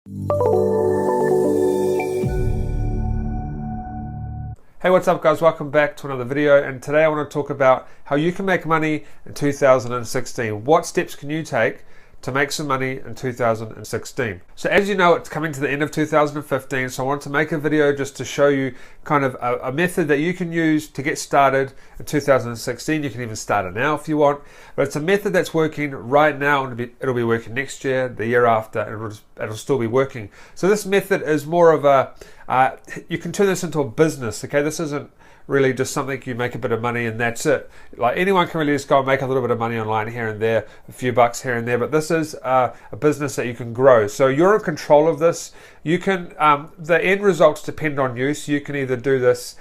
Hey, what's up guys? Welcome back to another video, and today I want to talk about how you can make money in 2016. What steps can you take to make some money in 2016? So as you know, it's coming to the end of 2015, so I wanted to make a video just to show you kind of a method that you can use to get started in 2016. You can even start it now if you want, but it's a method that's working right now, and it'll be working next year, the year after, and it'll still be working. So this method is more of a, you can turn this into a business, okay? This isn't really just something you make a bit of money and that's it. Like anyone can really just go and make a little bit of money online here and there, a few bucks here and there, but this is a business that you can grow. So you're in control of this. You can, the end results depend on you, so you can either do this,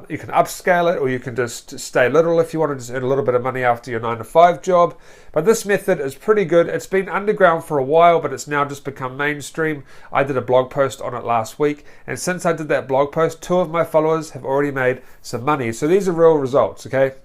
you can upscale it, or you can just stay little if you want to just earn a little bit of money after your 9-to-5 job. But this method is pretty good. It's been underground for a while, but it's now just become mainstream. I did a blog post on it last week, and since I did that blog post, 2 of my followers have already made some money. So these are real results, okay?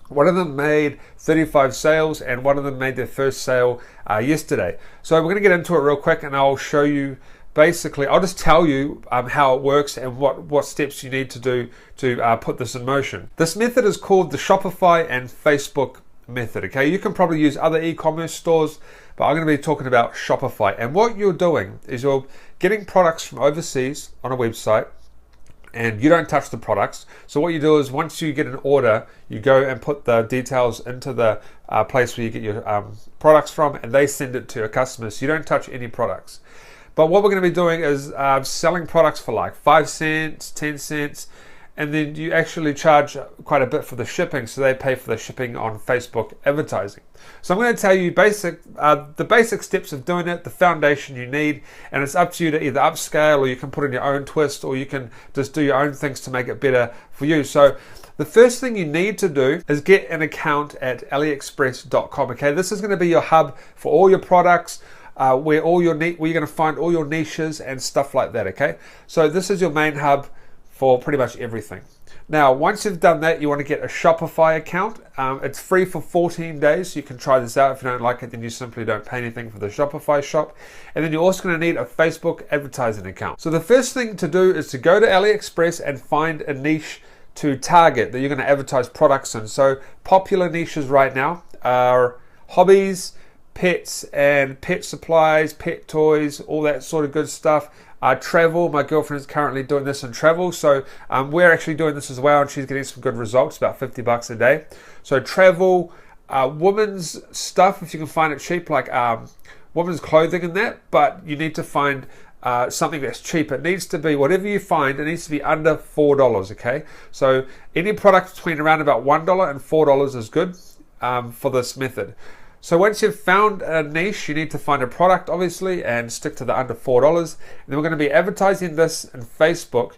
One of them made 35 sales, and one of them made their first sale yesterday. So we're going to get into it real quick, and I'll show you. Basically, I'll just tell you how it works and what steps you need to do to put this in motion. This method is called the Shopify and Facebook method, okay? You can probably use other e-commerce stores, but I'm going to be talking about Shopify. And what you're doing is you're getting products from overseas on a website, and you don't touch the products. So what you do is once you get an order, you go and put the details into the place where you get your products from, and they send it to your customers. So you don't touch any products. But what we're going to be doing is selling products for like 5 cents, 10 cents, and then you actually charge quite a bit for the shipping, so they pay for the shipping on Facebook advertising. So I'm going to tell you the basic steps of doing it, the foundation you need, and it's up to you to either upscale, or you can put in your own twist, or you can just do your own things to make it better for you. So the first thing you need to do is get an account at aliexpress.com. Okay, this is going to be your hub for all your products, where you're going to find all your niches and stuff like that, okay? So this is your main hub for pretty much everything. Now, once you've done that, you want to get a Shopify account. It's free for 14 days. You can try this out. If you don't like it, then you simply don't pay anything for the Shopify shop. And then you're also going to need a Facebook advertising account. So the first thing to do is to go to AliExpress and find a niche to target that you're going to advertise products in. So popular niches right now are hobbies, pets and pet supplies, pet toys, all that sort of good stuff. Travel, my girlfriend's currently doing this in travel, so we're actually doing this as well, and she's getting some good results, about 50 bucks a day. So travel, women's stuff, if you can find it cheap, like women's clothing and that, but you need to find something that's cheap. It needs to be, whatever you find, it needs to be under $4, okay? So any product between around about $1 and $4 is good for this method. So once you've found a niche, you need to find a product, obviously, and stick to the under $4. And then we're going to be advertising this in Facebook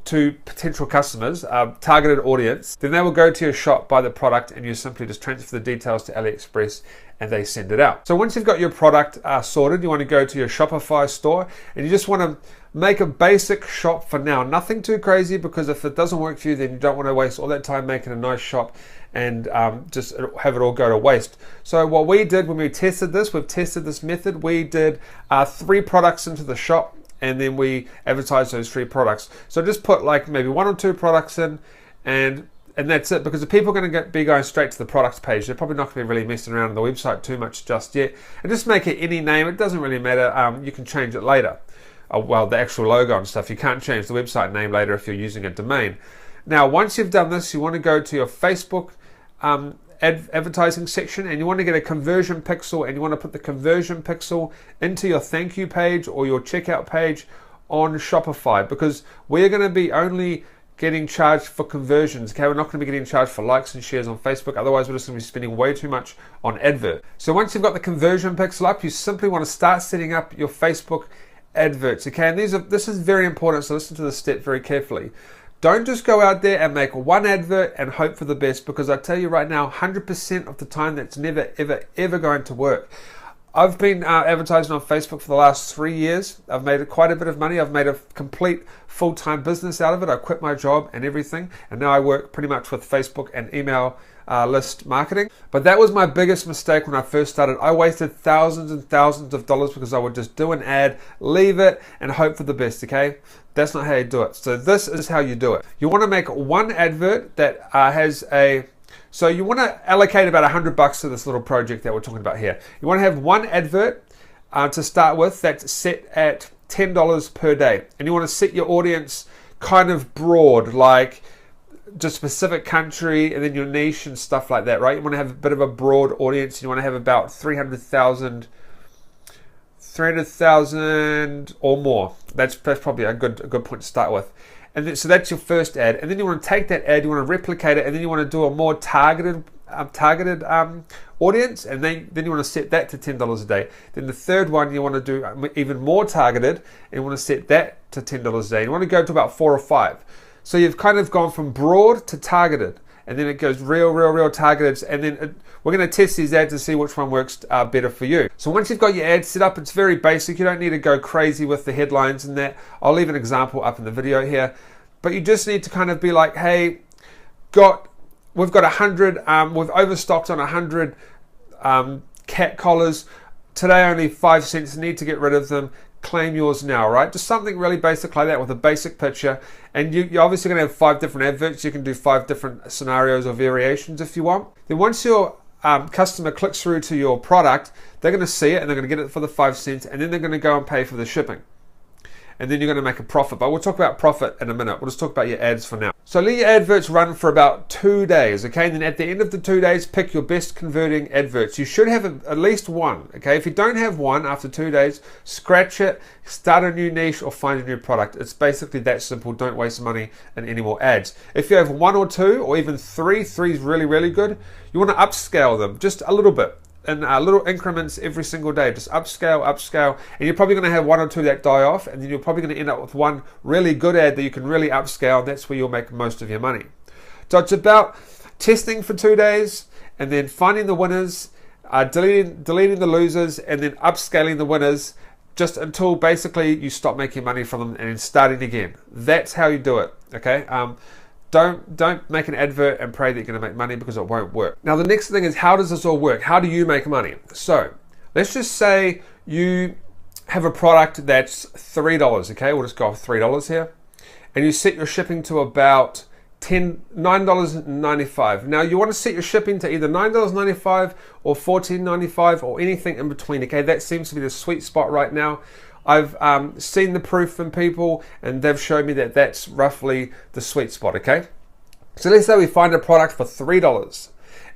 to potential customers, targeted audience. Then they will go to your shop, buy the product, and you simply just transfer the details to AliExpress and they send it out. So once you've got your product sorted, you want to go to your Shopify store, and you just want to make a basic shop for now. Nothing too crazy, because if it doesn't work for you, then you don't want to waste all that time making a nice shop and just have it all go to waste. So what we did when we tested this, we've tested this method, we did 3 products into the shop, and then we advertised those 3 products. So just put like maybe 1 or 2 products in, and that's it, because the people are going to be going straight to the products page. They're probably not going to be really messing around on the website too much just yet. And just make it any name. It doesn't really matter. You can change it later. Well, the actual logo and stuff. You can't change the website name later if you're using a domain. Now, once you've done this, you want to go to your Facebook advertising section, and you want to get a conversion pixel, and you want to put the conversion pixel into your thank you page or your checkout page on Shopify, because we're going to be only getting charged for conversions, okay? We're not going to be getting charged for likes and shares on Facebook, otherwise we're just going to be spending way too much on advert. So once you've got the conversion pixel up, you simply want to start setting up your Facebook adverts, okay? And this is very important, so listen to this step very carefully. Don't just go out there and make one advert and hope for the best, because I tell you right now, 100% of the time that's never, ever, ever going to work. I've been advertising on Facebook for the last 3 years. I've made quite a bit of money. I've made a complete full-time business out of it. I quit my job and everything, and now I work pretty much with Facebook and email list marketing. But that was my biggest mistake when I first started. I wasted thousands and thousands of dollars because I would just do an ad, leave it, and hope for the best, okay? That's not how you do it. So this is how you do it. You want to make one advert that has a... So you want to allocate about $100 to this little project that we're talking about here. You want to have one advert to start with that's set at $10 per day. And you want to set your audience kind of broad, like just specific country and then your niche and stuff like that, right? You want to have a bit of a broad audience. You want to have about 300,000 or more. That's probably a good point to start with. And then, so that's your first ad. And then you want to take that ad, you want to replicate it, and then you want to do a more targeted audience, and then you want to set that to $10 a day. Then the third one you want to do even more targeted, and you want to set that to $10 a day. You want to go to about 4 or 5. So you've kind of gone from broad to targeted, and then it goes real targeted, and then we're going to test these ads to see which one works better for you. So once you've got your ad set up, it's very basic. You don't need to go crazy with the headlines and that. I'll leave an example up in the video here, but you just need to kind of be like, hey, we've got 100, we've overstocked on 100 cat collars. Today only 5 cents, need to get rid of them. Claim yours now, right? Just something really basic like that with a basic picture. And you're obviously going to have 5 different adverts. You can do 5 different scenarios or variations if you want. Then once your customer clicks through to your product, they're going to see it and they're going to get it for the 5 cents, and then they're going to go and pay for the shipping. And then you're going to make a profit. But we'll talk about profit in a minute. We'll just talk about your ads for now. So let your adverts run for about 2 days, okay? And then at the end of the 2 days, pick your best converting adverts. You should have at least one, okay? If you don't have one after 2 days, scratch it, start a new niche, or find a new product. It's basically that simple. Don't waste money in any more ads. If you have 1 or 2 or even 3 is really good, you want to upscale them just a little bit. In little increments every single day. Just upscale, and you're probably going to have 1 or 2 that die off, and then you're probably going to end up with one really good ad that you can really upscale, and that's where you'll make most of your money. So it's about testing for 2 days, and then finding the winners, deleting the losers, and then upscaling the winners just until basically you stop making money from them and then starting again. That's how you do it, okay? Don't make an advert and pray that you're going to make money, because it won't work. Now the next thing is, how does this all work? How do you make money? So let's just say you have a product that's $3, okay? We'll just go with $3 here. And you set your shipping to about $9.95. Now you want to set your shipping to either $9.95 or $14.95 or anything in between, okay? That seems to be the sweet spot right now. I've seen the proof from people, and they've shown me that that's roughly the sweet spot, okay? So let's say we find a product for $3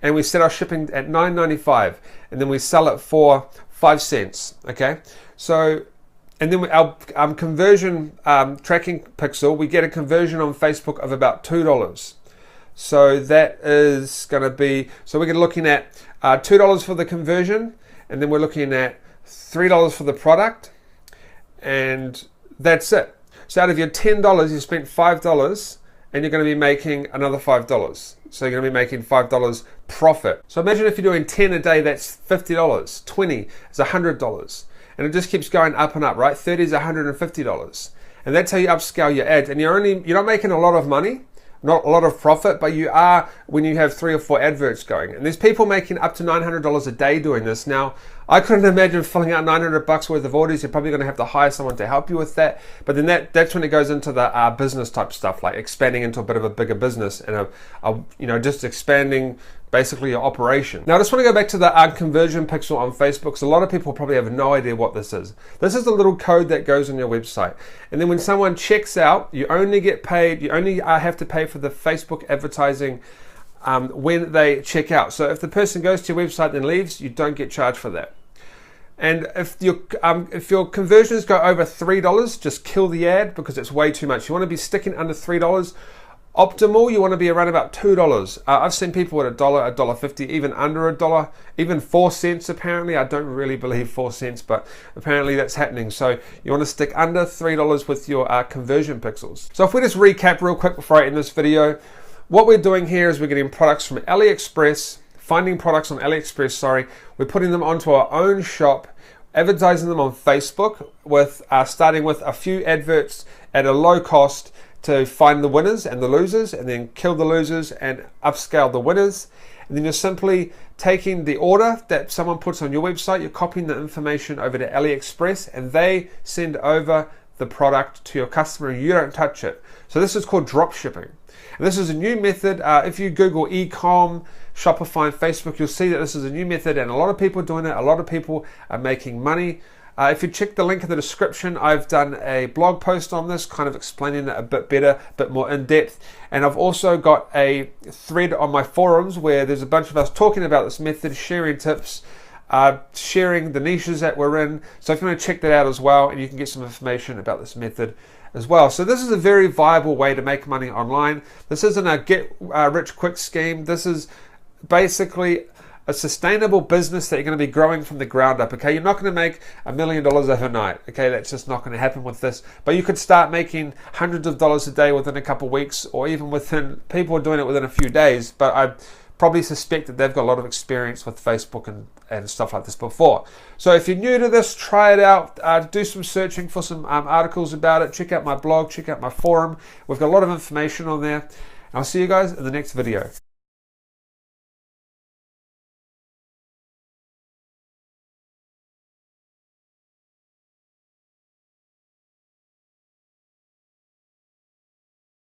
and we set our shipping at $9.95, and then we sell it for 5 cents, okay? So, and then our conversion tracking pixel, we get a conversion on Facebook of about $2. So that is going to be, so we're looking at $2 for the conversion, and then we're looking at $3 for the product. And that's it. So out of your $10, you spent $5, and you're going to be making another $5. So you're going to be making $5 profit. So imagine if you're doing 10 a day, that's $50. 20 is $100. And it just keeps going up and up, right? 30 is $150. And that's how you upscale your ads. And you're not making a lot of money, not a lot of profit, but you are when you have 3 or 4 adverts going. And there's people making up to $900 a day doing this. Now, I couldn't imagine filling out $900 worth of orders. You're probably going to have to hire someone to help you with that. But then that's when it goes into the business type stuff, like expanding into a bit of a bigger business and just expanding basically your operation. Now I just want to go back to the conversion pixel on Facebook, because a lot of people probably have no idea what this is. This is the little code that goes on your website. And then when someone checks out, you only get paid, you only have to pay for the Facebook advertising when they check out. So if the person goes to your website and leaves, you don't get charged for that. And if your conversions go over $3, just kill the ad, because it's way too much. You want to be sticking under $3. Optimal, you want to be around about $2. I've seen people at $1, $1.50, even under $1, even 4 cents apparently. I don't really believe 4 cents, but apparently that's happening. So you want to stick under $3 with your conversion pixels. So if we just recap real quick before I end this video, what we're doing here is we're getting products from AliExpress, finding products on AliExpress, we're putting them onto our own shop, advertising them on Facebook, with starting with a few adverts at a low cost to find the winners and the losers, and then kill the losers and upscale the winners. and then you're simply taking the order that someone puts on your website, you're copying the information over to AliExpress, and they send over the product to your customer and you don't touch it. So this is called drop shipping. And this is a new method. If you Google e-com, Shopify, and Facebook, you'll see that this is a new method and a lot of people are doing it. A lot of people are making money. If you check the link in the description, I've done a blog post on this, kind of explaining it a bit better, a bit more in depth. And I've also got a thread on my forums where there's a bunch of us talking about this method, sharing tips, sharing the niches that we're in. So if you want to check that out as well, and you can get some information about this method as well. So this is a very viable way to make money online. This isn't a get rich quick scheme. This is basically a sustainable business that you're going to be growing from the ground up. Okay, you're not going to make $1 million overnight. Okay, that's just not going to happen with this. But you could start making hundreds of dollars a day within a couple of weeks, or even within, people are doing it within a few days. But I probably suspect that they've got a lot of experience with Facebook and stuff like this before. So if you're new to this, try it out. Do some searching for some articles about it. Check out my blog, check out my forum. We've got a lot of information on there. I'll see you guys in the next video.